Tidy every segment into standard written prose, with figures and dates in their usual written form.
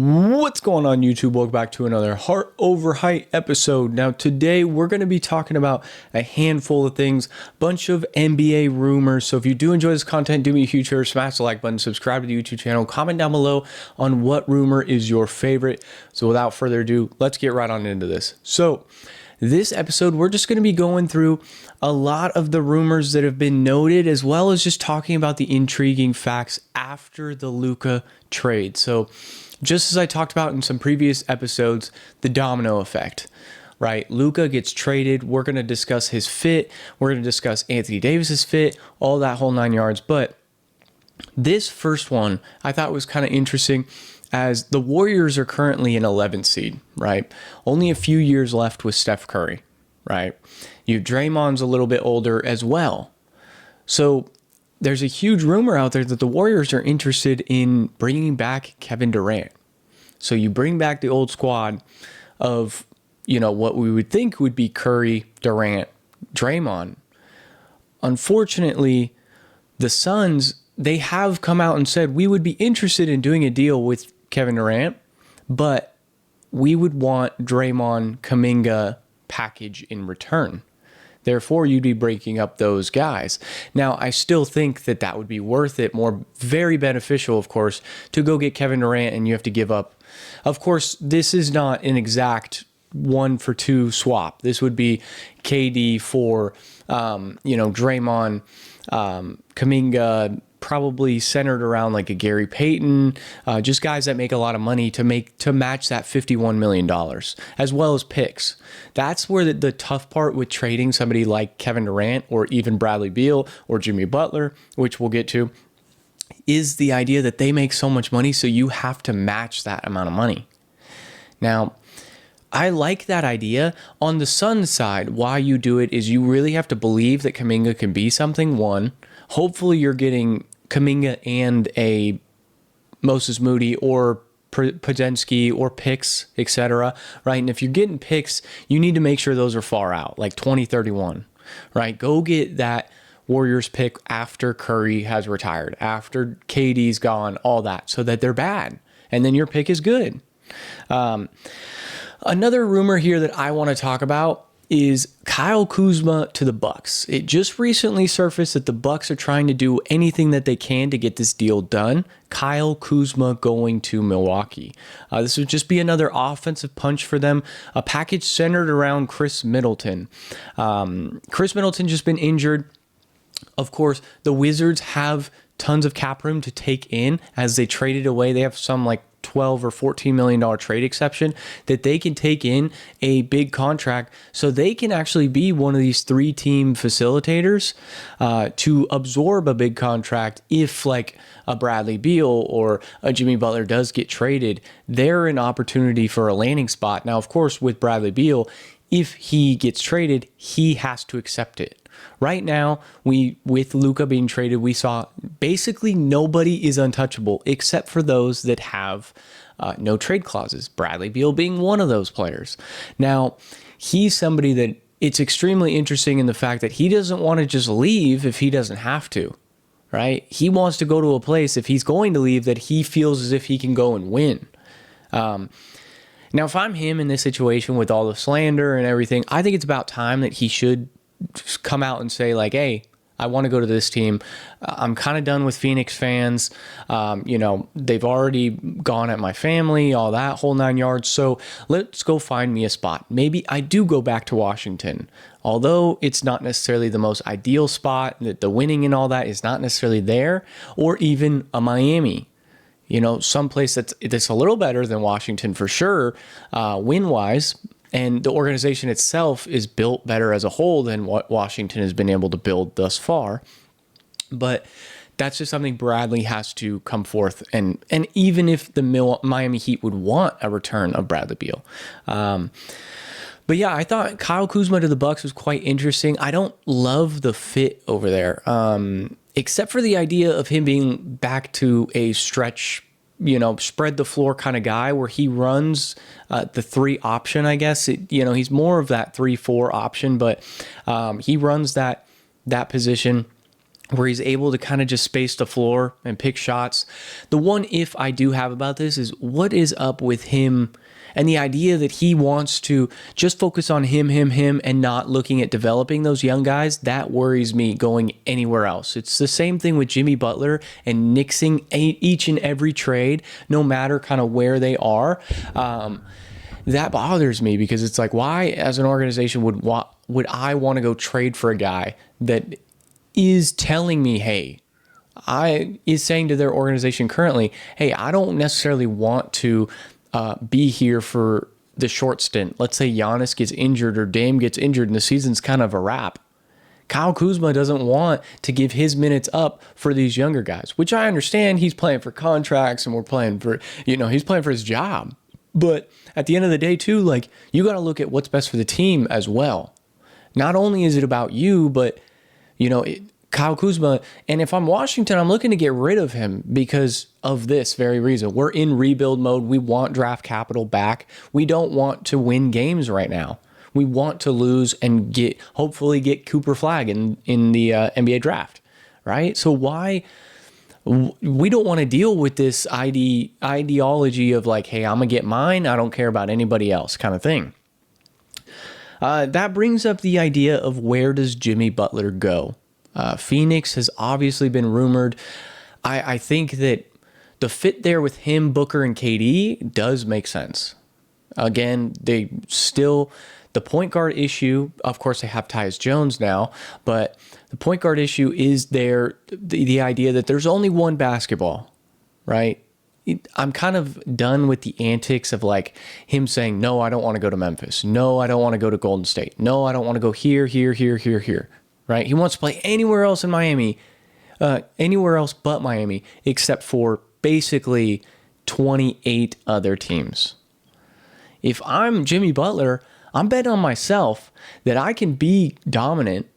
What's going on, YouTube? Welcome back to another Heart Over Height episode. Now today we're going to be talking about a handful of things, bunch of NBA rumors. So if you do enjoy this content, do me a huge favor, smash the like button, subscribe to the YouTube channel, comment down below on what rumor is your favorite. So without further ado, let's get right on into this. So this episode, we're just going to be going through a lot of the rumors that have been noted, as well as just talking about the intriguing facts after the Luka trade. So just as I talked about in some previous episodes, the domino effect, right? Luka gets traded. We're going to discuss his fit. We're going to discuss Anthony Davis's fit, all that whole 9 yards. But this first one I thought was kind of interesting, as the Warriors are currently an 11th seed, right? Only a few years left with Steph Curry, right? Draymond's a little bit older as well. So there's a huge rumor out there that the Warriors are interested in bringing back Kevin Durant. So you bring back the old squad of, what we would think would be Curry, Durant, Draymond. Unfortunately, the Suns, they have come out and said, we would be interested in doing a deal with Kevin Durant, but we would want Draymond Kuminga package in return. Therefore, you'd be breaking up those guys. Now, I still think that that would be worth it, very beneficial, of course, to go get Kevin Durant, and you have to give up. Of course, this is not an exact 1-for-2 swap. This would be KD for, Draymond, Kuminga, probably centered around like a Gary Payton, just guys that make a lot of money to match that $51 million, as well as picks. That's where the tough part with trading somebody like Kevin Durant or even Bradley Beal or Jimmy Butler, which we'll get to, is the idea that they make so much money, so you have to match that amount of money. Now, I like that idea. On the Suns side, why you do it is you really have to believe that Kuminga can be something, one. Hopefully you're getting Kuminga and a Moses Moody or Podensky or picks, etc., right? And if you're getting picks, you need to make sure those are far out, like 2031, right? Go get that Warriors pick after Curry has retired, after KD's gone, all that, so that they're bad. And then your pick is good. Another rumor here that I want to talk about is Kyle Kuzma to the Bucks. It just recently surfaced that the Bucks are trying to do anything that they can to get this deal done. Kyle Kuzma going to Milwaukee. This would just be another offensive punch for them, a package centered around Chris Middleton. Chris Middleton just been injured. Of course, the Wizards have tons of cap room to take in as they traded away. They have some like $12 or $14 million trade exception that they can take in a big contract, so they can actually be one of these 3-team facilitators to absorb a big contract. If like a Bradley Beal or a Jimmy Butler does get traded, they're an opportunity for a landing spot. Now, of course, with Bradley Beal, if he gets traded, he has to accept it. Right now, with Luka being traded, we saw basically nobody is untouchable except for those that have no trade clauses. Bradley Beal being one of those players. Now, he's somebody that it's extremely interesting in the fact that he doesn't want to just leave if he doesn't have to, right? He wants to go to a place, if he's going to leave, that he feels as if he can go and win. Now, if I'm him in this situation with all the slander and everything, I think it's about time that he should come out and say like, hey, I want to go to this team. I'm kind of done with Phoenix fans. They've already gone at my family, all that whole 9 yards. So let's go find me a spot. Maybe I do go back to Washington, although it's not necessarily the most ideal spot, that the winning and all that is not necessarily there, or even a Miami. Someplace that's a little better than Washington for sure, win-wise. And the organization itself is built better as a whole than what Washington has been able to build thus far. But that's just something Bradley has to come forth. And even if the Miami Heat would want a return of Bradley Beal. But yeah, I thought Kyle Kuzma to the Bucks was quite interesting. I don't love the fit over there, except for the idea of him being back to a stretch, spread the floor kind of guy where he runs the 3 option, I guess. He's more of that 3-4 option, but he runs that position where he's able to kind of just space the floor and pick shots. The one if I do have about this is what is up with him and the idea that he wants to just focus on him, and not looking at developing those young guys. That worries me going anywhere else. It's the same thing with Jimmy Butler and nixing each and every trade, no matter kind of where they are. That bothers me because it's like, why as an organization would I want to go trade for a guy that is telling me, hey, is saying to their organization currently, hey, I don't necessarily want to be here for the short stint. Let's say Giannis gets injured or Dame gets injured and the season's kind of a wrap. Kyle Kuzma doesn't want to give his minutes up for these younger guys, which I understand. He's playing for contracts and we're playing for, he's playing for his job. But at the end of the day, too, like, you got to look at what's best for the team as well. Not only is it about you, but, Kyle Kuzma, and if I'm Washington, I'm looking to get rid of him because of this very reason. We're in rebuild mode. We want draft capital back. We don't want to win games right now. We want to lose and hopefully get Cooper Flag in the NBA draft, right? So why we don't want to deal with this ideology of like, hey, I'm gonna get mine. I don't care about anybody else kind of thing. That brings up the idea of where does Jimmy Butler go? Phoenix has obviously been rumored. I think that the fit there with him, Booker, and KD does make sense. Again, the point guard issue, of course, they have Tyus Jones now, but the point guard issue is the idea that there's only one basketball, right? I'm kind of done with the antics of like him saying, no, I don't want to go to Memphis. No, I don't want to go to Golden State. No, I don't want to go here, right? He wants to play anywhere else in Miami, anywhere else but Miami, except for basically 28 other teams. If I'm Jimmy Butler, I'm betting on myself that I can be dominant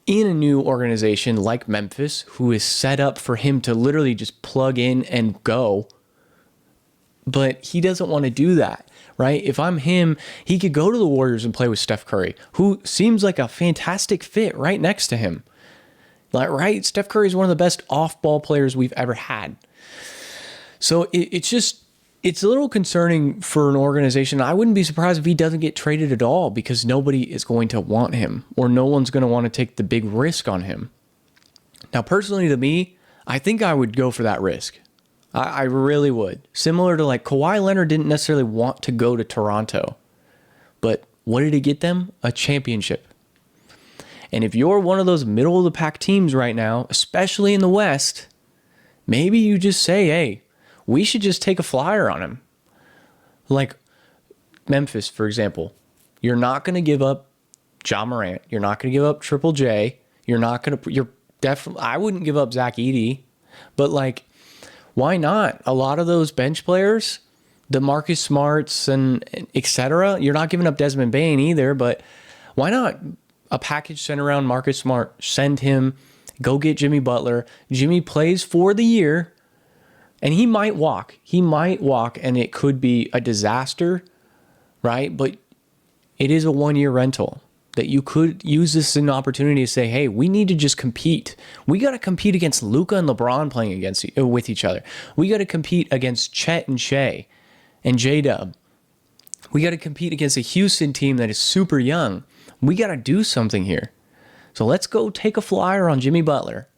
in a new organization like Memphis, who is set up for him to literally just plug in and go. But he doesn't want to do that, right? If I'm him, he could go to the Warriors and play with Steph Curry, who seems like a fantastic fit right next to him. Like, right? Steph Curry is one of the best off-ball players we've ever had. So it's a little concerning for an organization. I wouldn't be surprised if he doesn't get traded at all because nobody is going to want him or no one's going to want to take the big risk on him. Now, personally to me, I think I would go for that risk. I really would. Similar to like Kawhi Leonard didn't necessarily want to go to Toronto, but what did he get them? A championship. And if you're one of those middle of the pack teams right now, especially in the West, maybe you just say, hey, we should just take a flyer on him. Like Memphis, for example. You're not going to give up Ja Morant. You're not going to give up Triple J. I wouldn't give up Zach Edey. But like, why not? A lot of those bench players, the Marcus Smarts and et cetera, you're not giving up Desmond Bane either, but why not a package sent around Marcus Smart? Send him, go get Jimmy Butler. Jimmy plays for the year. And he might walk, and it could be a disaster, right? But it is a one-year rental that you could use this as an opportunity to say, hey, we need to just compete. We got to compete against Luka and LeBron playing with each other. We got to compete against Chet and Shea and J-Dub. We got to compete against a Houston team that is super young. We got to do something here. So let's go take a flyer on Jimmy Butler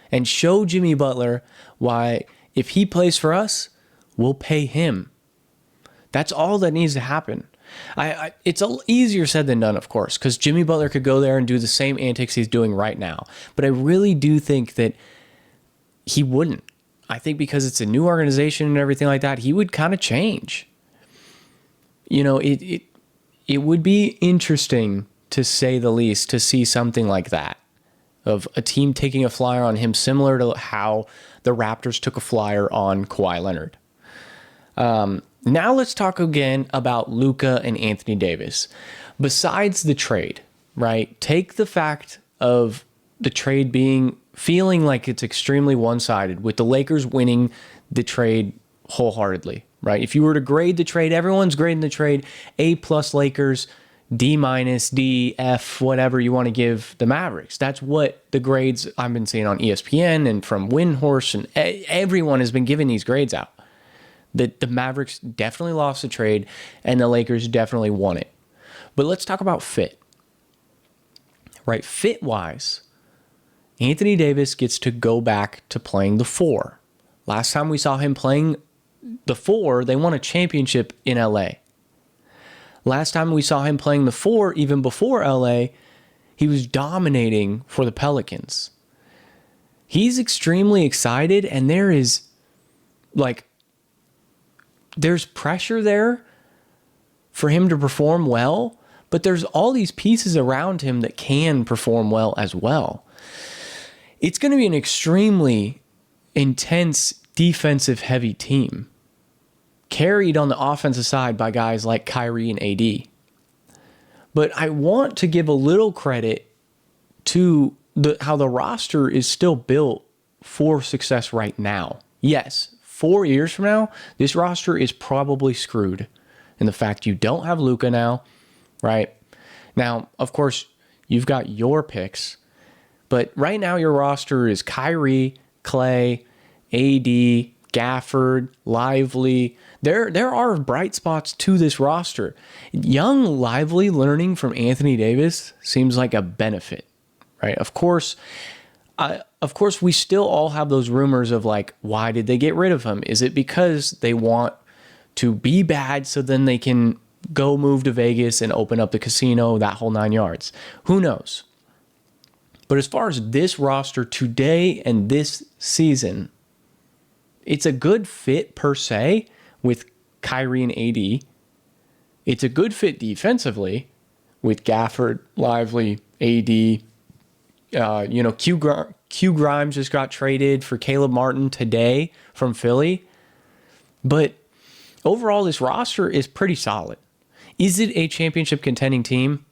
and show Jimmy Butler why if he plays for us, we'll pay him. That's all that needs to happen. It's easier said than done, of course, because Jimmy Butler could go there and do the same antics he's doing right now. But I really do think that he wouldn't. I think because it's a new organization and everything like that, he would kind of change. It would be interesting, to say the least, to see something like that, of a team taking a flyer on him, similar to how the Raptors took a flyer on Kawhi Leonard. Now let's talk again about Luka and Anthony Davis. Besides the trade, right? Take the fact of the trade feeling like it's extremely one-sided, with the Lakers winning the trade wholeheartedly, right? If you were to grade the trade, everyone's grading the trade A+ Lakers, D minus, D, F, whatever you want to give the Mavericks. That's what the grades I've been seeing on ESPN and from Windhorse, and everyone has been giving these grades out. That the Mavericks definitely lost the trade and the Lakers definitely won it. But let's talk about fit. Right, fit-wise, Anthony Davis gets to go back to playing the 4. Last time we saw him playing the 4, they won a championship in LA. Last time we saw him playing the 4, even before LA, he was dominating for the Pelicans. He's extremely excited, and there's pressure there for him to perform well, but there's all these pieces around him that can perform well as well. It's going to be an extremely intense defensive heavy team, carried on the offensive side by guys like Kyrie and AD. But I want to give a little credit to how the roster is still built for success right now. Yes, 4 years from now, this roster is probably screwed. And the fact you don't have Luka now, right? Now, of course, you've got your picks, but right now your roster is Kyrie, Clay, AD, Gafford, Lively. There are bright spots to this roster. Young Lively learning from Anthony Davis seems like a benefit, right? Of course, we still all have those rumors of like, why did they get rid of him? Is it because they want to be bad so then they can go move to Vegas and open up the casino, that whole 9 yards? Who knows? But as far as this roster today and this season, it's a good fit per se with Kyrie and AD. It's a good fit defensively with Gafford, Lively, AD. Q Grimes just got traded for Caleb Martin today from Philly. But overall, this roster is pretty solid. Is it a championship contending team?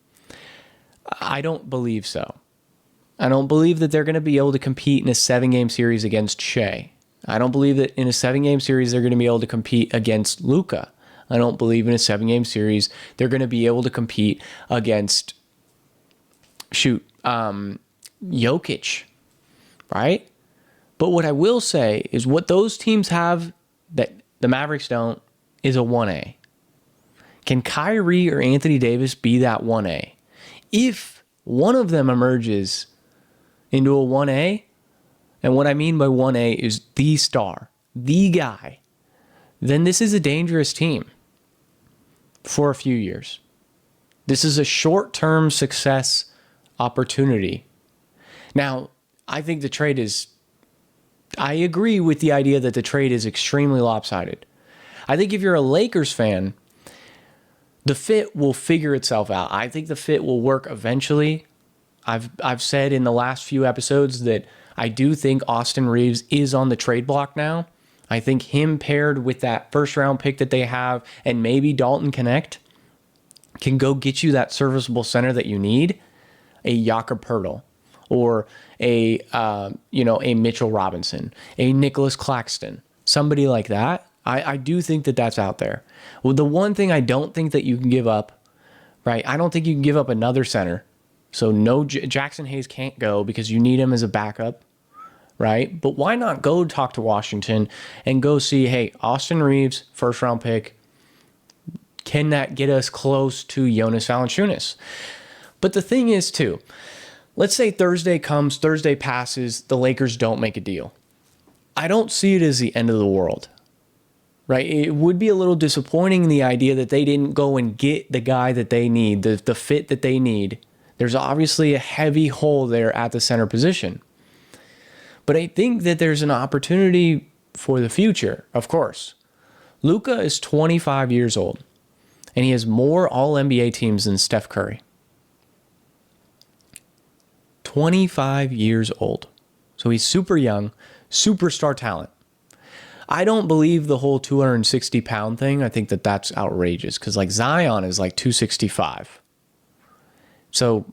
I don't believe so. I don't believe that they're going to be able to compete in a 7-game series against Shea. I don't believe that in a 7-game series they're going to be able to compete against Luka. I don't believe in a 7-game series they're going to be able to compete against Jokic, right? But what I will say is what those teams have that the Mavericks don't is a 1A. Can Kyrie or Anthony Davis be that 1A? If one of them emerges into a 1A, and what I mean by 1A is the star, the guy, then this is a dangerous team for a few years. This is a short-term success opportunity. Now, I think the trade is, I agree with the idea that the trade is extremely lopsided. I think if you're a Lakers fan, the fit will figure itself out. I think the fit will work eventually. I've said in the last few episodes that I do think Austin Reeves is on the trade block now. I think him paired with that first round pick that they have and maybe Dalton Connect can go get you that serviceable center that you need, a Jakob Poeltl or a Mitchell Robinson, a Nicholas Claxton, somebody like that. I do think that that's out there. Well, the one thing I don't think that you can give up, right? I don't think you can give up another center. So no, Jackson Hayes can't go because you need him as a backup, right? But why not go talk to Washington and go see, hey, Austin Reeves, first round pick, can that get us close to Jonas Valanciunas? But the thing is too, let's say Thursday comes, Thursday passes, the Lakers don't make a deal. I don't see it as the end of the world, right? It would be a little disappointing, the idea that they didn't go and get the guy that they need, the fit that they need. There's obviously a heavy hole there at the center position. But I think that there's an opportunity for the future, of course. Luka is 25 years old, and he has more All-NBA teams than Steph Curry. 25 years old. So he's super young, superstar talent. I don't believe the whole 260-pound thing. I think that that's outrageous because like Zion is like 265. So,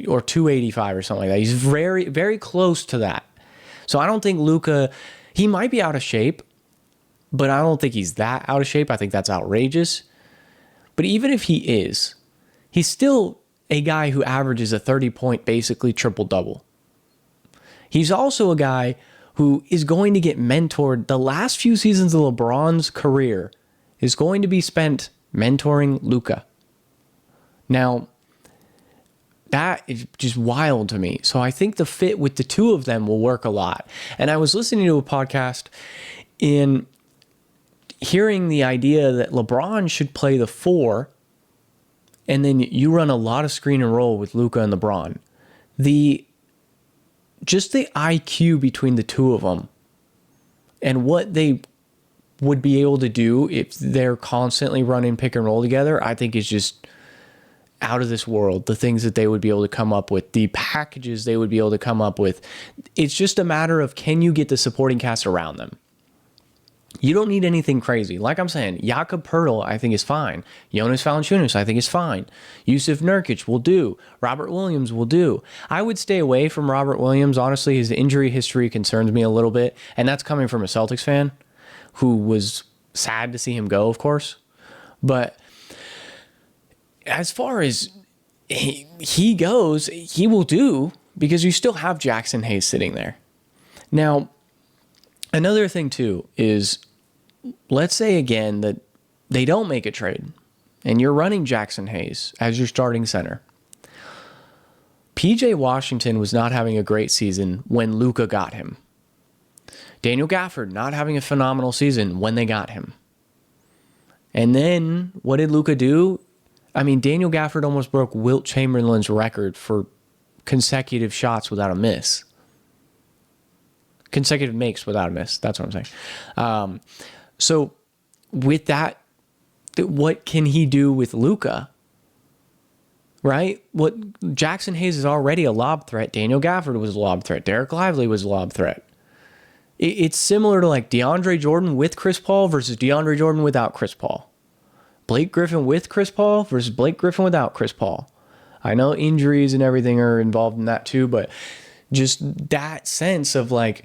or 285 or something like that. He's very, very close to that. So I don't think Luka, he might be out of shape, but I don't think he's that out of shape. I think that's outrageous. But even if he is, he's still a guy who averages a 30-point, basically triple-double. He's also a guy who is going to get mentored. The last few seasons of LeBron's career is going to be spent mentoring Luka. Now, that is just wild to me. So I think the fit with the two of them will work a lot. And I was listening to a podcast in hearing the idea that LeBron should play the 4, and then you run a lot of screen and roll with Luka and LeBron. Just the IQ between the two of them and what they would be able to do if they're constantly running pick and roll together, I think is just out of this world. The things that they would be able to come up with, the packages they would be able to come up with. It's just a matter of, can you get the supporting cast around them? You don't need anything crazy. Like I'm saying, Jakob Poeltl, I think, is fine. Jonas Valanciunas, I think, is fine. Yusuf Nurkic will do. Robert Williams will do. I would stay away from Robert Williams. Honestly, his injury history concerns me a little bit, and that's coming from a Celtics fan who was sad to see him go, of course. But as far as he goes, he will do, because you still have Jackson Hayes sitting there. Now, another thing, too, is let's say again that they don't make a trade and you're running Jackson Hayes as your starting center. PJ Washington was not having a great season when Luka got him. Daniel Gafford not having a phenomenal season when they got him. And then what did Luka do? I mean, Daniel Gafford almost broke Wilt Chamberlain's record for consecutive shots without a miss. Consecutive makes without a miss. That's what I'm saying. So with that, what can he do with Luka? Right? What Jackson Hayes is already a lob threat. Daniel Gafford was a lob threat. Derek Lively was a lob threat. It's similar to like DeAndre Jordan with Chris Paul versus DeAndre Jordan without Chris Paul. Blake Griffin with Chris Paul versus Blake Griffin without Chris Paul. I know injuries and everything are involved in that too, but just that sense of like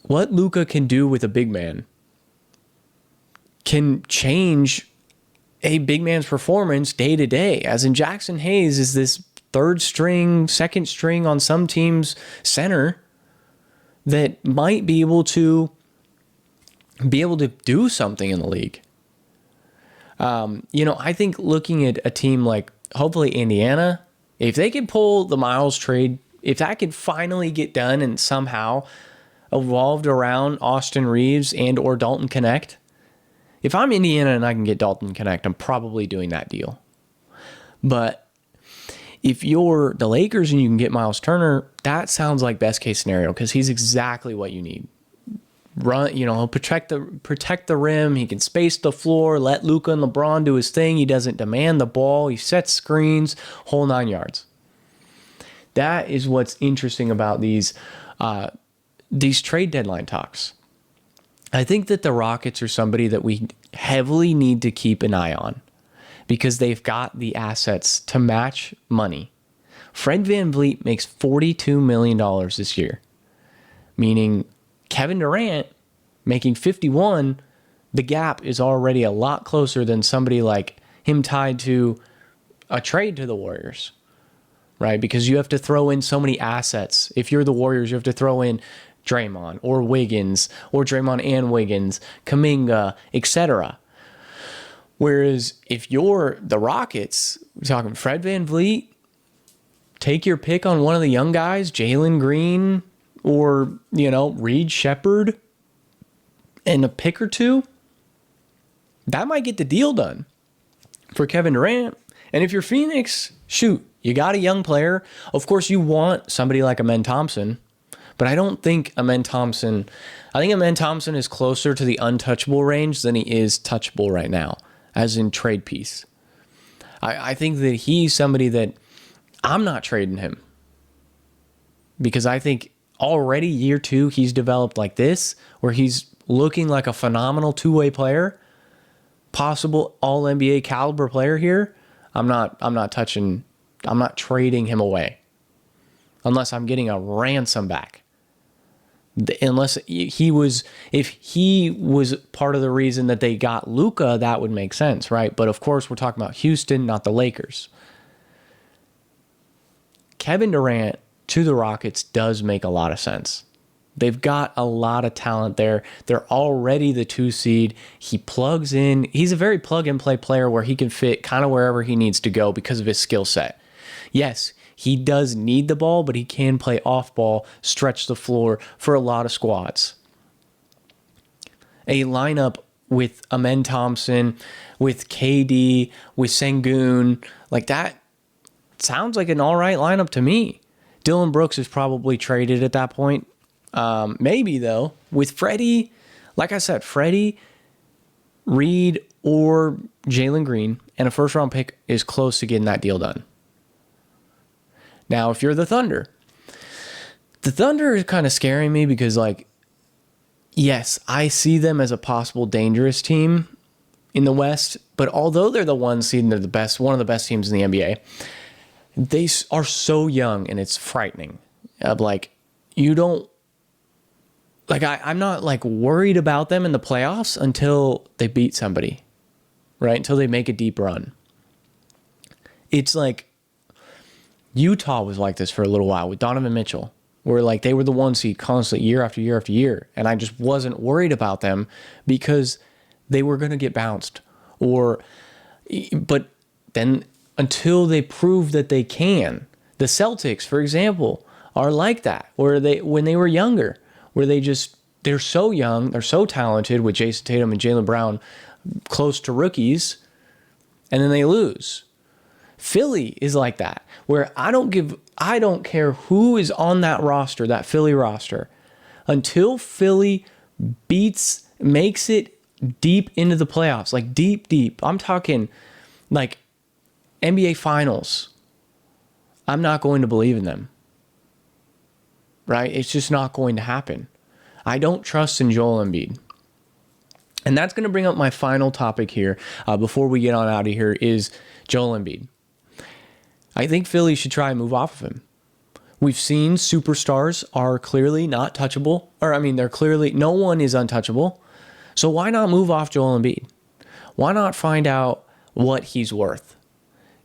what Luka can do with a big man can change a big man's performance day to day. As in, Jackson Hayes is this third string, second string on some teams center that might be able to do something in the league. I think looking at a team like hopefully Indiana, if they could pull the Miles trade, if that could finally get done and somehow evolved around Austin Reeves and or Dalton Connect, if I'm Indiana and I can get Dalton Connect, I'm probably doing that deal. But if you're the Lakers and you can get Miles Turner, that sounds like best case scenario, because he's exactly what you need. Run, he'll protect the rim. He can space the floor. Let Luka and LeBron do his thing. He doesn't demand the ball. He sets screens, whole 9 yards. That is what's interesting about these trade deadline talks. I think that the Rockets are somebody that we heavily need to keep an eye on, because they've got the assets to match money. Fred VanVleet makes $42 million this year, meaning Kevin Durant making 51, the gap is already a lot closer than somebody like him tied to a trade to the Warriors, right? Because you have to throw in so many assets. If you're the Warriors, you have to throw in Draymond or Wiggins or Draymond and Wiggins, Kuminga, etc. Whereas if you're the Rockets, we're talking Fred VanVleet, take your pick on one of the young guys, Jalen Green or, Reed Shepherd, and a pick or two, that might get the deal done for Kevin Durant. And if you're Phoenix, shoot, you got a young player. Of course, you want somebody like Amen Thompson, but I don't think Amen Thompson is closer to the untouchable range than he is touchable right now, as in trade piece. I think that he's somebody that I'm not trading him, because I think already year 2, he's developed like this, where he's looking like a phenomenal two-way player, possible all-NBA caliber player here. I'm not trading him away unless I'm getting a ransom back. Unless he was, if he was part of the reason that they got Luka, that would make sense, right? But of course, we're talking about Houston, not the Lakers. Kevin Durant to the Rockets does make a lot of sense. They've got a lot of talent there. They're already the 2 seed. He plugs in. He's a very plug and play player where he can fit kind of wherever he needs to go because of his skill set. Yes, he does need the ball, but he can play off ball, stretch the floor for a lot of squads. A lineup with Amen Thompson, with KD, with Sengun, like that sounds like an all right lineup to me. Dylan Brooks is probably traded at that point. Maybe, though, with Freddie, like I said, Freddie, Reed, or Jalen Green, and a first-round pick is close to getting that deal done. Now, if you're the Thunder is kind of scaring me because, like, yes, I see them as a possible dangerous team in the West, but although they're the 1 seed and they're the best, one of the best teams in the NBA, they are so young and it's frightening. Like, you don't, like, I'm not like worried about them in the playoffs until they beat somebody, right? Until they make a deep run. It's like Utah was like this for a little while with Donovan Mitchell, where like they were the 1 seed constantly year after year after year. And I just wasn't worried about them because they were going to get bounced but then until they prove that they can, the Celtics, for example, are like that, where when they were younger, where they're so young, they're so talented with Jason Tatum and Jaylen Brown close to rookies, and then they lose. Philly is like that, where I don't care who is on that roster, that Philly roster, until Philly makes it deep into the playoffs, like deep. I'm talking like NBA Finals. I'm not going to believe in them. Right? It's just not going to happen. I don't trust in Joel Embiid. And that's going to bring up my final topic here before we get on out of here is Joel Embiid. I think Philly should try and move off of him. We've seen superstars are clearly not touchable. They're clearly, no one is untouchable. So why not move off Joel Embiid? Why not find out what he's worth?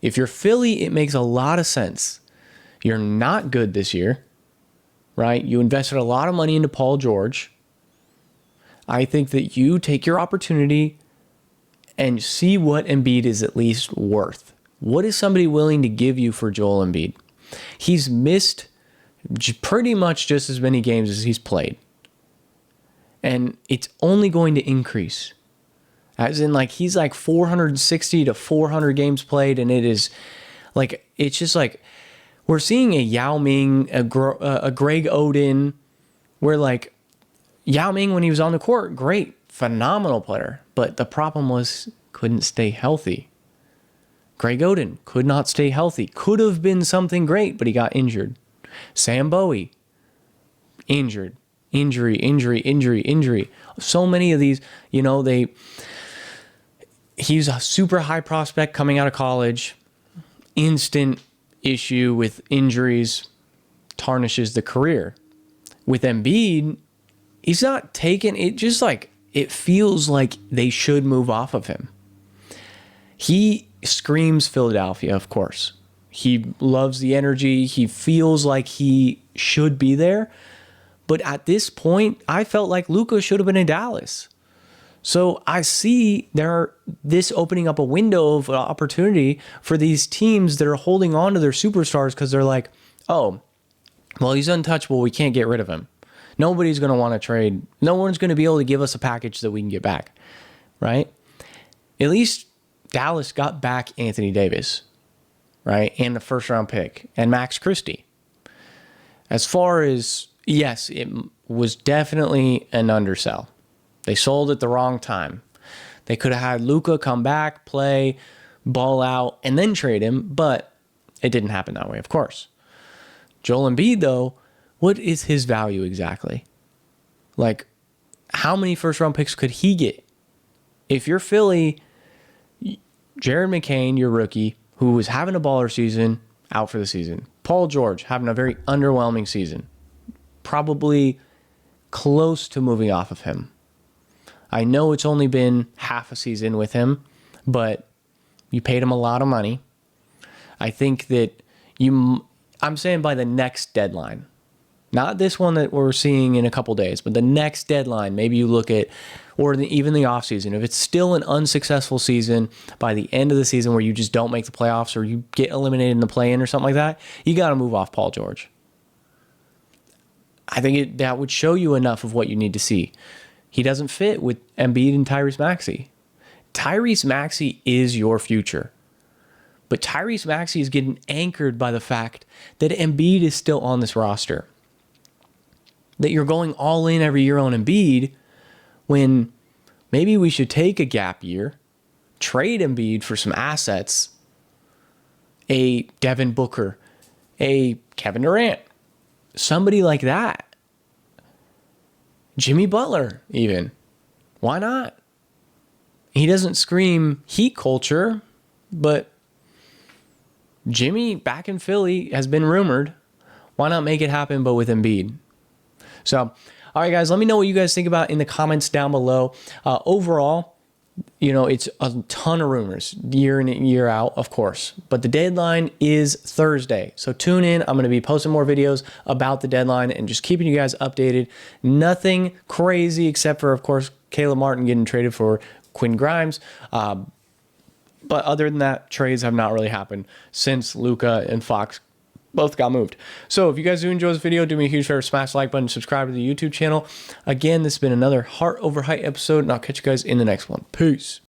If you're Philly, it makes a lot of sense. You're not good this year. Right? You invested a lot of money into Paul George. I think that you take your opportunity and see what Embiid is at least worth. What is somebody willing to give you for Joel Embiid? He's missed pretty much just as many games as he's played. And it's only going to increase. As in, like, he's like 460 to 400 games played, and it is like, it's just like, we're seeing a Yao Ming, a Greg Oden, where like Yao Ming, when he was on the court, great, phenomenal player. But the problem was couldn't stay healthy. Greg Oden could not stay healthy. Could have been something great, but he got injured. Sam Bowie, injured. Injury. So many of these, he's a super high prospect coming out of college. Instant issue with injuries tarnishes the career. With Embiid, he's not taken. It just like, it feels like they should move off of him. He screams Philadelphia, of course. He loves the energy. He feels like he should be there. But at this point, I felt like Luka should have been in Dallas. So I see this opening up a window of opportunity for these teams that are holding on to their superstars because they're like, oh, well, he's untouchable. We can't get rid of him. Nobody's going to want to trade. No one's going to be able to give us a package that we can get back, right? At least Dallas got back Anthony Davis, right? And the first-round pick and Max Christie. As far as, yes, it was definitely an undersell. They sold at the wrong time. They could have had Luka come back, play, ball out, and then trade him, but it didn't happen that way, of course. Joel Embiid, though, what is his value exactly? Like, how many first-round picks could he get? If you're Philly, Jared McCain, your rookie, who was having a baller season, out for the season. Paul George having a very underwhelming season. Probably close to moving off of him. I know it's only been half a season with him, but you paid him a lot of money. I think that I'm saying by the next deadline, not this one that we're seeing in a couple days, but the next deadline, maybe you look at, or even the offseason, if it's still an unsuccessful season by the end of the season where you just don't make the playoffs or you get eliminated in the play-in or something like that, you got to move off Paul George. I think that would show you enough of what you need to see. He doesn't fit with Embiid and Tyrese Maxey. Tyrese Maxey is your future. But Tyrese Maxey is getting anchored by the fact that Embiid is still on this roster. That you're going all in every year on Embiid when maybe we should take a gap year, trade Embiid for some assets, a Devin Booker, a Kevin Durant, somebody like that. Jimmy Butler, even. Why not? He doesn't scream Heat culture, but Jimmy back in Philly has been rumored. Why not make it happen, but with Embiid? So, all right, guys, let me know what you guys think about in the comments down below. Overall, it's a ton of rumors year in and year out, of course. But the deadline is Thursday. So tune in. I'm going to be posting more videos about the deadline and just keeping you guys updated. Nothing crazy except for, of course, Caleb Martin getting traded for Quinn Grimes. But other than that, trades have not really happened since Luka and Fox both got moved. So if you guys do enjoy this video, do me a huge favor, smash the like button, subscribe to the YouTube channel. Again, this has been another Heart Over Height episode, and I'll catch you guys in the next one. Peace.